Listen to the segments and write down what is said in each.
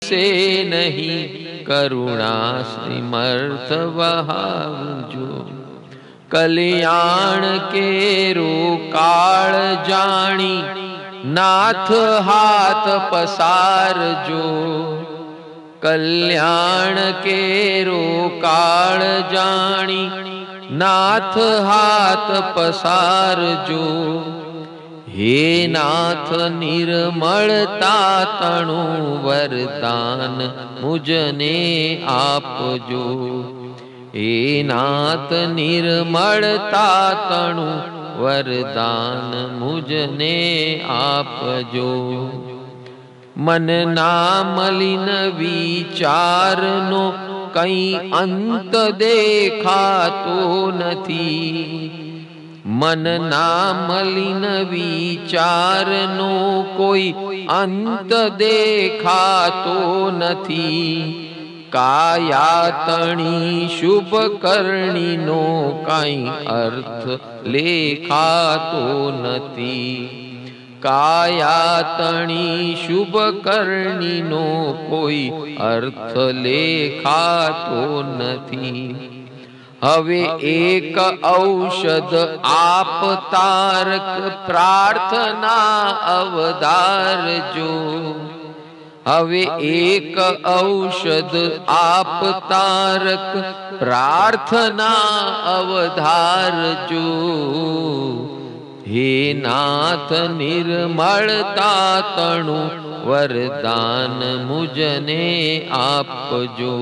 से नहीं करुणा सिमर्थ वहावजो। कल्याण केरो काळ जाणी नाथ हाथ पसारजो। कल्याण केरो काळ जाणी नाथ हाथ पसारजो। हे नाथ निर्मलता तणु वरदान मुझने आपजो। हे नाथ निर्मलता तणु वरदान मुझने आपजो। मन ना मलिन विचारनो कई अंत देखातो नथी। मन ना मलिन विचारनो कोई अंत देखातो नथी। कायातणी शुभ करणी नो काई अर्थ लेखातो नथी। कायातणी शुभ करणी नो कोई अर्थ लेखातो नथी। हवे एक औषध आप तारक प्रार्थना अवधारजो। हवे एक औषध आप तारक प्रार्थना अवधारजो। हे नाथ निर्मलता तणु वरदान मुझने आपजो।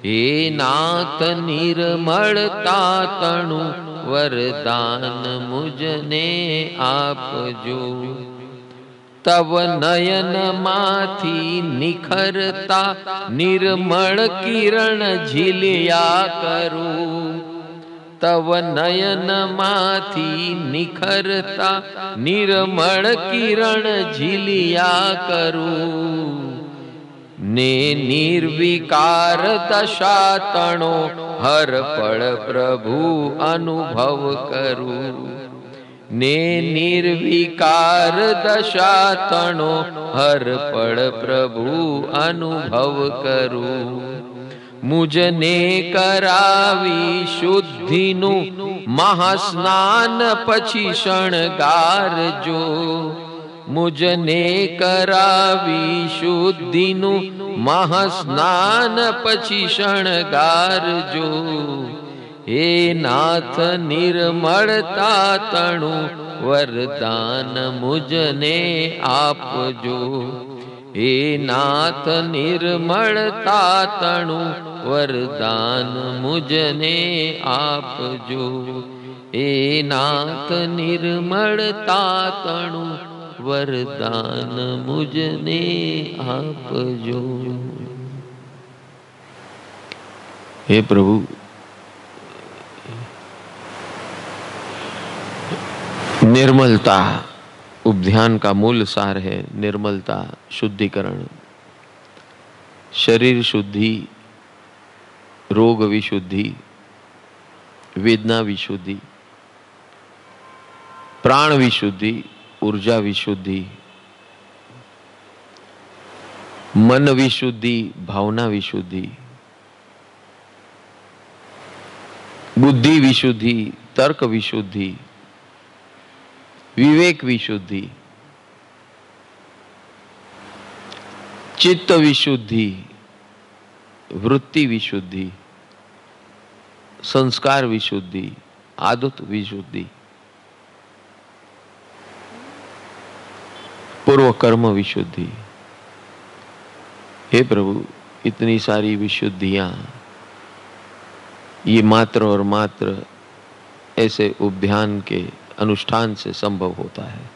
हे नाथ निर्मलता तणु वरदान मुझने आपजो। तव नयन माथी निखरता निर्मल किरण झिलिया करू। तव नयन माथी निखरता निर्मल किरण झिलिया करू। ने निर्विकार दशा तणो हर पल प्रभु अनुभव करू। ने निर्विकार दशा तणो हर पल प्रभु अनुभव करू। मुझने करावी शुद्धिनु महास्नान पछी शणगारजो। मुझने करावी शुद्धिनु महास्नान पछी शणगारजो। हे नाथ निर्मलता तणु वरदान मुझने आपजो। हे नाथ निर्मलता तणु वरदान मुझने आपजो। हे नाथ निर्मलता तणु वरदान मुझने आपजो। हे प्रभु, निर्मलता उपध्यान का मूल सार है। निर्मलता, शुद्धिकरण, शरीर शुद्धि, रोग विशुद्धि, वेदना विशुद्धि, प्राण विशुद्धि, ऊर्जा विशुद्धि, मन विशुद्धि, भावना विशुद्धि, बुद्धि विशुद्धि, तर्क विशुद्धि, विवेक विशुद्धि, चित्त विशुद्धि, वृत्ति विशुद्धि, संस्कार विशुद्धि, आदत विशुद्धि, पूर्व कर्म विशुद्धि। हे प्रभु, इतनी सारी विशुद्धियां ये मात्र और मात्र ऐसे उपध्यान के अनुष्ठान से संभव होता है,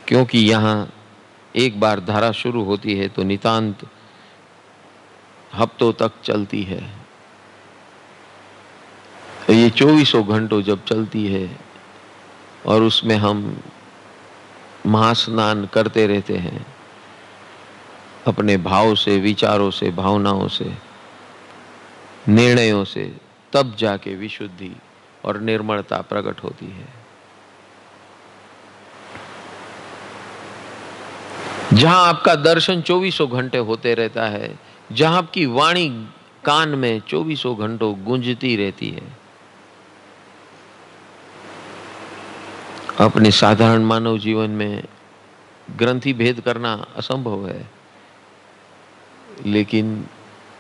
क्योंकि यहाँ एक बार धारा शुरू होती है तो नितांत हफ्तों तक चलती है। ये 24 घंटों जब चलती है और उसमें हम महास्नान करते रहते हैं अपने भाव से, विचारों से, भावनाओं से, निर्णयों से, तब जाके विशुद्धि और निर्मलता प्रकट होती है। जहां आपका दर्शन 24 घंटे होते रहता है, जहां आपकी वाणी कान में 24 घंटों गूंजती रहती है। अपने साधारण मानव जीवन में ग्रंथि भेद करना असंभव है, लेकिन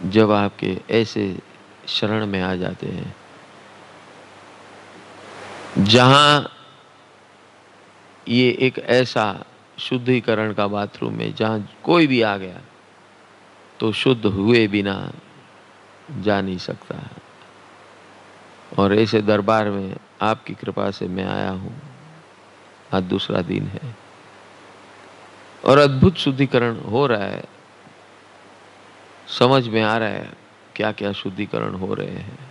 जब आपके ऐसे शरण में आ जाते हैं जहां ये एक ऐसा शुद्धिकरण का बाथरूम है जहां कोई भी आ गया तो शुद्ध हुए बिना जा नहीं सकता। और ऐसे दरबार में आपकी कृपा से मैं आया हूं। आज दूसरा दिन है और अद्भुत शुद्धिकरण हो रहा है। समझ में आ रहा है क्या क्या शुद्धिकरण हो रहे हैं।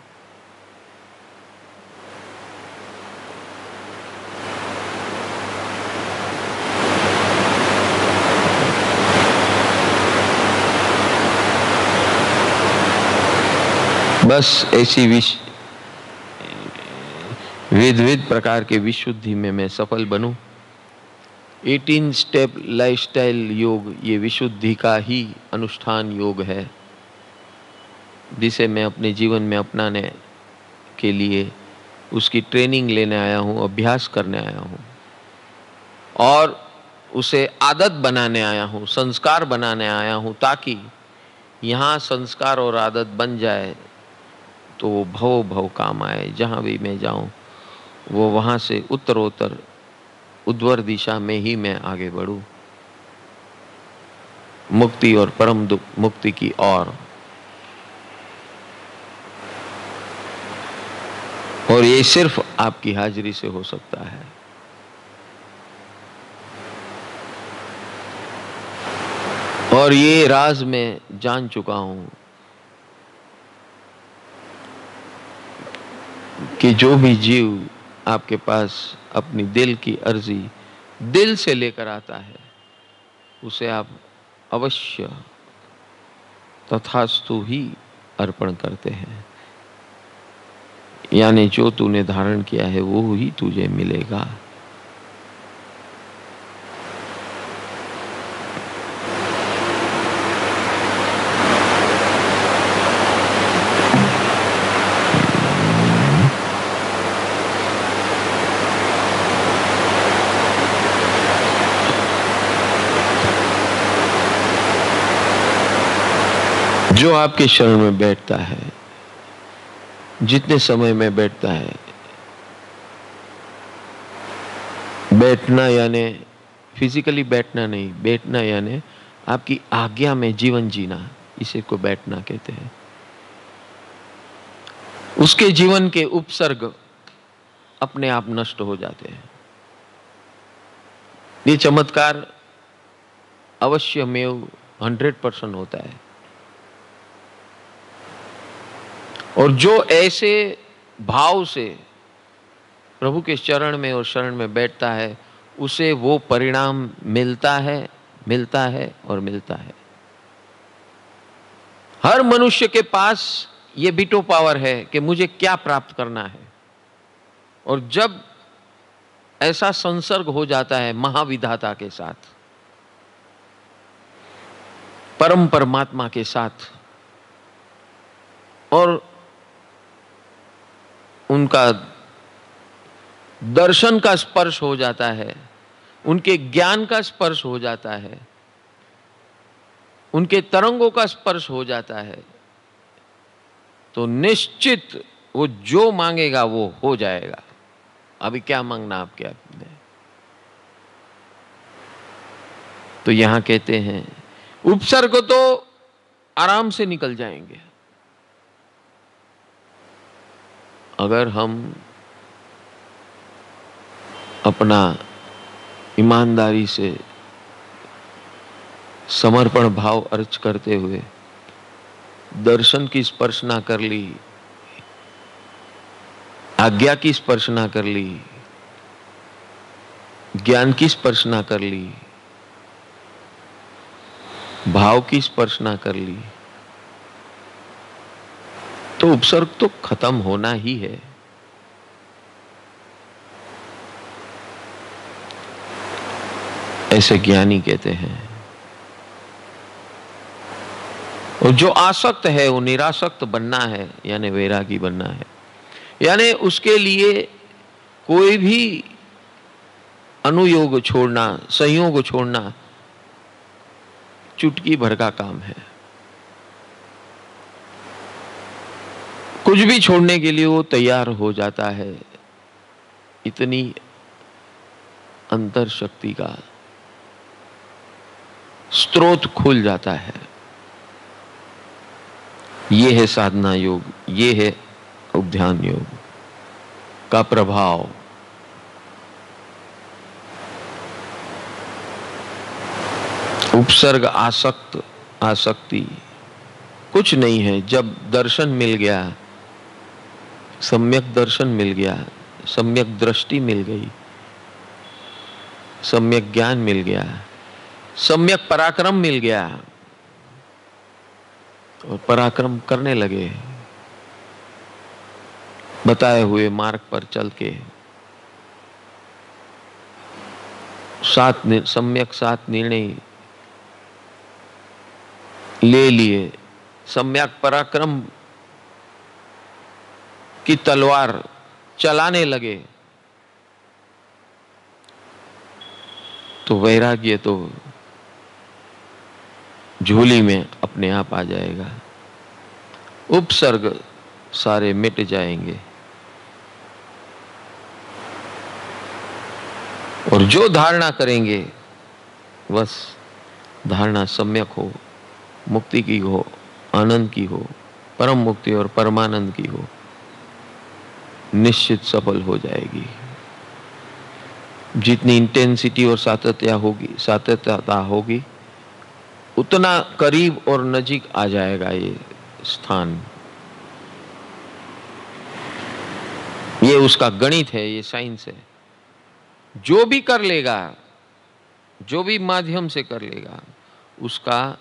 बस ऐसी विविध प्रकार के विशुद्धि में मैं सफल बनूं। 18 स्टेप लाइफस्टाइल योग ये विशुद्धि का ही अनुष्ठान योग है, जिसे मैं अपने जीवन में अपनाने के लिए उसकी ट्रेनिंग लेने आया हूँ, अभ्यास करने आया हूँ और उसे आदत बनाने आया हूँ, संस्कार बनाने आया हूँ, ताकि यहाँ संस्कार और आदत बन जाए तो वो भव भव काम आए। जहाँ भी मैं जाऊँ वो वहाँ से उत्तरोत्तर उद्वर दिशा में ही मैं आगे बढ़ूँ, मुक्ति और परम मुक्ति की ओर। और ये सिर्फ आपकी हाजिरी से हो सकता है। और ये राज मैं जान चुका हूं कि जो भी जीव आपके पास अपनी दिल की अर्जी दिल से लेकर आता है, उसे आप अवश्य तथास्तु ही अर्पण करते हैं। यानी जो तूने धारण किया है वो ही तुझे मिलेगा। जो आपके शरण में बैठता है, जितने समय में बैठता है, बैठना यानी फिजिकली बैठना नहीं, बैठना यानी आपकी आज्ञा में जीवन जीना, इसे को बैठना कहते हैं। उसके जीवन के उपसर्ग अपने आप नष्ट हो जाते हैं। ये चमत्कार अवश्यमेव 100% होता है। और जो ऐसे भाव से प्रभु के चरण में और शरण में बैठता है, उसे वो परिणाम मिलता है, मिलता है और मिलता है। हर मनुष्य के पास ये बीटो पावर है कि मुझे क्या प्राप्त करना है। और जब ऐसा संसर्ग हो जाता है महाविधाता के साथ, परम परमात्मा के साथ, और उनका दर्शन का स्पर्श हो जाता है, उनके ज्ञान का स्पर्श हो जाता है, उनके तरंगों का स्पर्श हो जाता है, तो निश्चित वो जो मांगेगा वो हो जाएगा। अभी क्या मांगना आपके आपने? तो यहां कहते हैं उपसर्ग तो आराम से निकल जाएंगे अगर हम अपना ईमानदारी से समर्पण भाव अर्ज करते हुए दर्शन की स्पर्शना कर ली, आज्ञा की स्पर्शना कर ली, ज्ञान की स्पर्शना कर ली, भाव की स्पर्शना कर ली, तो उपसर्ग तो खत्म होना ही है। ऐसे ज्ञानी कहते हैं। और जो आसक्त है वो निरासक्त बनना है, यानी वैरागी बनना है। यानी उसके लिए कोई भी अनुयोग छोड़ना, संयोग छोड़ना चुटकी भर का काम है। कुछ भी छोड़ने के लिए वो तैयार हो जाता है। इतनी अंतर शक्ति का स्रोत खुल जाता है। ये है साधना योग, ये है उपध्यान योग का प्रभाव। उपसर्ग आसक्त, आसक्ति कुछ नहीं है। जब दर्शन मिल गया, सम्यक दर्शन मिल गया, सम्यक दृष्टि मिल गई, सम्यक ज्ञान मिल गया, सम्यक पराक्रम मिल गया और पराक्रम करने लगे, बताए हुए मार्ग पर चल के सम्यक सात निर्णय ले लिए, सम्यक पराक्रम की तलवार चलाने लगे, तो वैराग्य तो झोली में अपने आप आ जाएगा। उपसर्ग सारे मिट जाएंगे और जो धारणा करेंगे बस धारणा सम्यक हो, मुक्ति की हो, आनंद की हो, परम मुक्ति और परमानंद की हो, निश्चित सफल हो जाएगी। जितनी इंटेंसिटी और सातत्यता होगी उतना करीब और नजीक आ जाएगा ये स्थान। ये उसका गणित है, ये साइंस है। जो भी कर लेगा, जो भी माध्यम से कर लेगा, उसका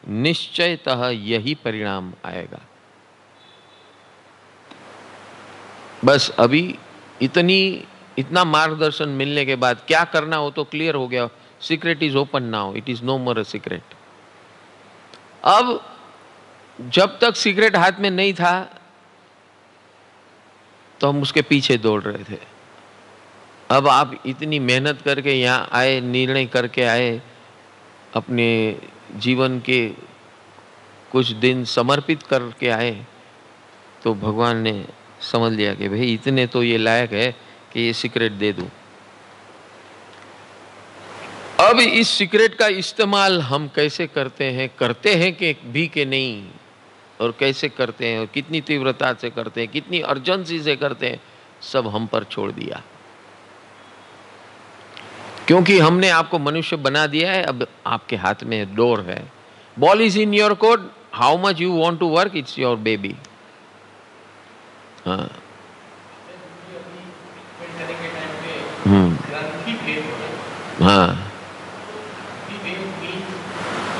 निश्चयतः यही परिणाम आएगा। बस अभी इतना मार्गदर्शन मिलने के बाद क्या करना हो तो क्लियर हो गया। Secret is open now, it is no more a secret. अब जब तक सीक्रेट हाथ में नहीं था तो हम उसके पीछे दौड़ रहे थे। अब आप इतनी मेहनत करके यहाँ आए, निर्णय करके आए, अपने जीवन के कुछ दिन समर्पित करके आए, तो भगवान ने समझ लिया कि भाई इतने तो ये लायक है कि ये सीक्रेट दे दूं। अब इस सीक्रेट का इस्तेमाल हम कैसे करते हैं कि नहीं, और कैसे करते हैं और कितनी तीव्रता से करते हैं, कितनी अर्जेंसी से करते हैं, सब हम पर छोड़ दिया। क्योंकि हमने आपको मनुष्य बना दिया है। अब आपके हाथ में डोर है। Ball is in your court, how much you want to work, it's your baby. हाँ, हाँ,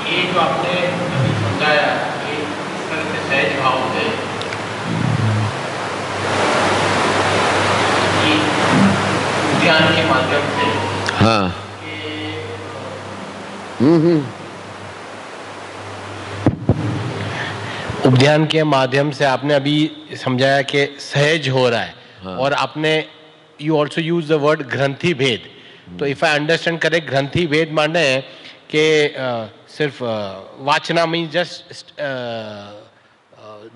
ये जो आपने अभी समझाया कि इस तरह से सहज भाव से ध्यान के माध्यम से, हाँ, उपध्यान के माध्यम से आपने अभी समझाया कि सहज हो रहा है। हाँ। और आपने you also use the word ग्रंथि भेद। तो इफ आई अंडरस्टैंड करेक्ट, ग्रंथि भेद मानना है कि सिर्फ वाचना में जस्ट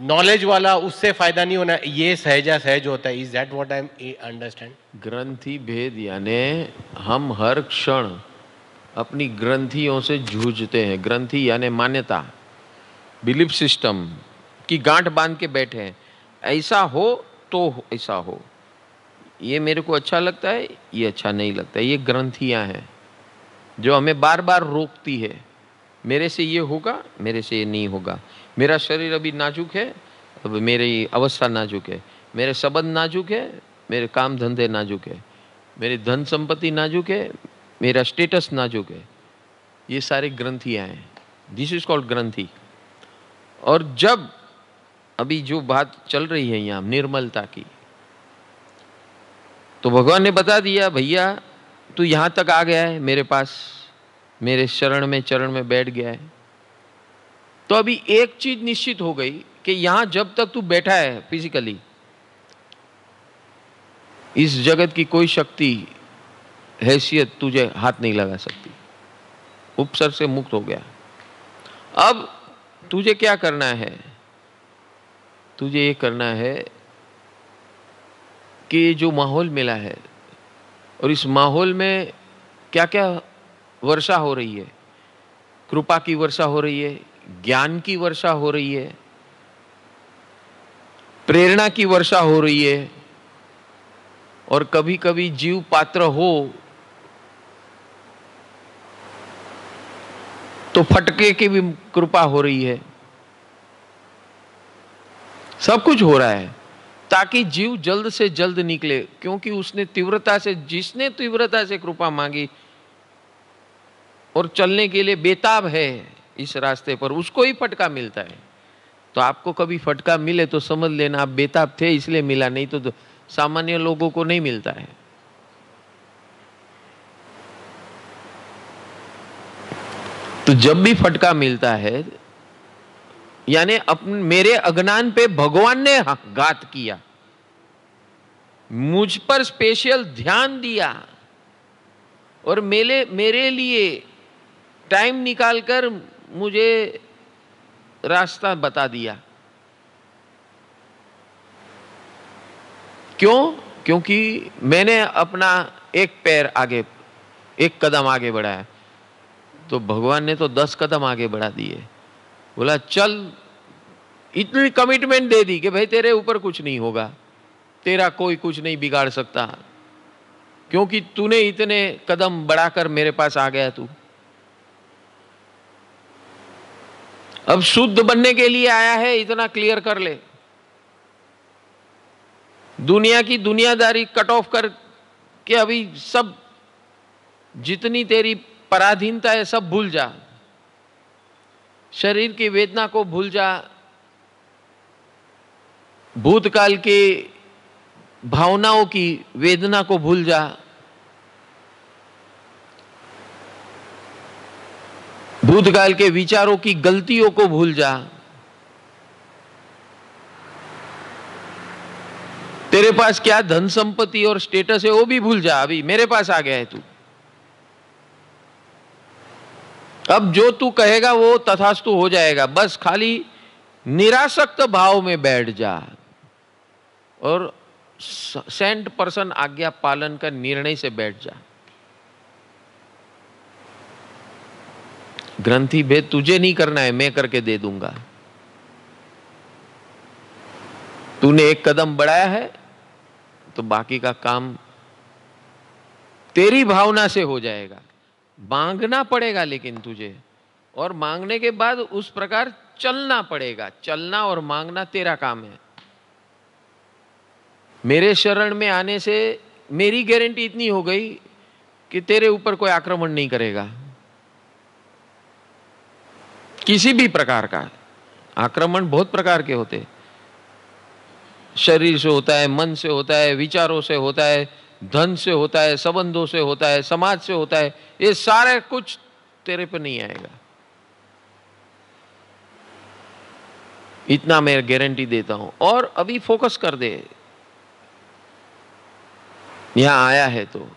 नॉलेज वाला, उससे फायदा नहीं होना, ये सहज होता है। Is that what I am understand? ग्रंथि भेद यानी हम हर क्षण अपनी ग्रंथियों से जूझते हैं। ग्रंथि यानी मान्यता, बिलीफ सिस्टम की गांठ बांध के बैठे हैं। ऐसा हो तो ऐसा हो, ये मेरे को अच्छा लगता है, ये अच्छा नहीं लगता। ये ग्रंथियां हैं जो हमें बार बार रोकती है। मेरे से ये होगा, मेरे से ये नहीं होगा। मेरा शरीर अभी नाजुक है, अब मेरी अवस्था नाजुक है। मेरे संबंध नाजुक है, मेरे काम धंधे नाजुक है, मेरी धन संपत्ति नाजुक है, मेरा स्टेटस नाजुक है। ये सारी ग्रंथियां हैं। दिस इज कॉल्ड ग्रंथि। और जब अभी जो बात चल रही है यहाँ निर्मलता की, तो भगवान ने बता दिया, भैया तू यहाँ तक आ गया है, मेरे पास, मेरे चरण में बैठ गया है, तो अभी एक चीज निश्चित हो गई कि यहां जब तक तू बैठा है फिजिकली, इस जगत की कोई शक्ति, हैसियत तुझे हाथ नहीं लगा सकती। उपसर्ग से मुक्त हो गया। अब तुझे क्या करना है? तुझे ये करना है कि जो माहौल मिला है, और इस माहौल में क्या क्या वर्षा हो रही है, कृपा की वर्षा हो रही है, ज्ञान की वर्षा हो रही है, प्रेरणा की वर्षा हो रही है, और कभी कभी जीव पात्र हो तो फटके की भी कृपा हो रही है। सब कुछ हो रहा है ताकि जीव जल्द से जल्द निकले, क्योंकि उसने तीव्रता से, जिसने तीव्रता से कृपा मांगी और चलने के लिए बेताब है इस रास्ते पर, उसको ही फटका मिलता है। तो आपको कभी फटका मिले तो समझ लेना आप बेताब थे इसलिए मिला, नहीं तो सामान्य लोगों को नहीं मिलता है। तो जब भी फटका मिलता है, यानी मेरे अज्ञान पे भगवान ने घात किया, मुझ पर स्पेशल ध्यान दिया और मेरे लिए टाइम निकालकर मुझे रास्ता बता दिया। क्यों? क्योंकि मैंने अपना एक पैर आगे, एक कदम आगे बढ़ाया, तो भगवान ने तो 10 कदम आगे बढ़ा दिए। बोला चल, इतनी कमिटमेंट दे दी कि भाई तेरे ऊपर कुछ नहीं होगा, तेरा कोई कुछ नहीं बिगाड़ सकता, क्योंकि तूने इतने कदम बढ़ाकर मेरे पास आ गया। तू अब शुद्ध बनने के लिए आया है, इतना क्लियर कर ले। दुनिया की दुनियादारी कट ऑफ कर के अभी सब, जितनी तेरी पराधीनता है सब भूल जा, शरीर की वेदना को भूल जा, भूतकाल के भावनाओं की वेदना को भूल जा, भूतकाल के विचारों की गलतियों को भूल जा, तेरे पास क्या धन संपत्ति और स्टेटस है वो भी भूल जा। अभी मेरे पास आ गया है तू, अब जो तू कहेगा वो तथास्तु हो जाएगा। बस खाली निरासक्त भाव में बैठ जा और 100% आज्ञा पालन का निर्णय से बैठ जा। ग्रंथि भेद तुझे नहीं करना है, मैं करके दे दूंगा। तूने एक कदम बढ़ाया है तो बाकी का काम तेरी भावना से हो जाएगा। मांगना पड़ेगा लेकिन तुझे, और मांगने के बाद उस प्रकार चलना पड़ेगा। चलना और मांगना तेरा काम है। मेरे शरण में आने से मेरी गारंटी इतनी हो गई कि तेरे ऊपर कोई आक्रमण नहीं करेगा। किसी भी प्रकार का आक्रमण बहुत प्रकार के होते, शरीर से होता है, मन से होता है, विचारों से होता है, धन से होता है, संबंधों से होता है, समाज से होता है। ये सारे कुछ तेरे पे नहीं आएगा, इतना मैं गारंटी देता हूं। और अभी फोकस कर दे, यहां आया है तो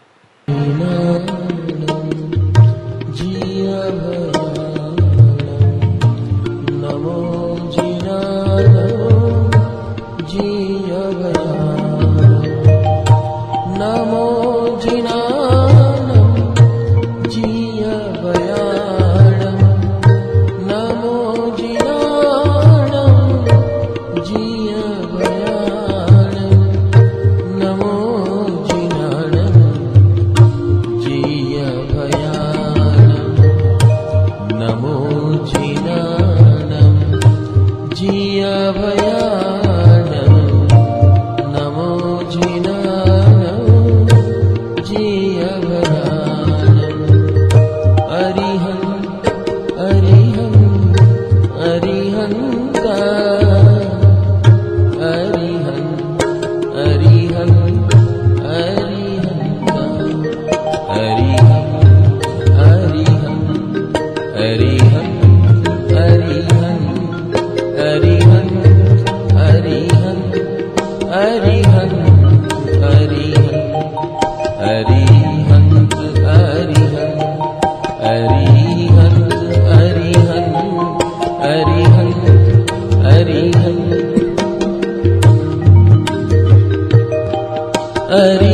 हरि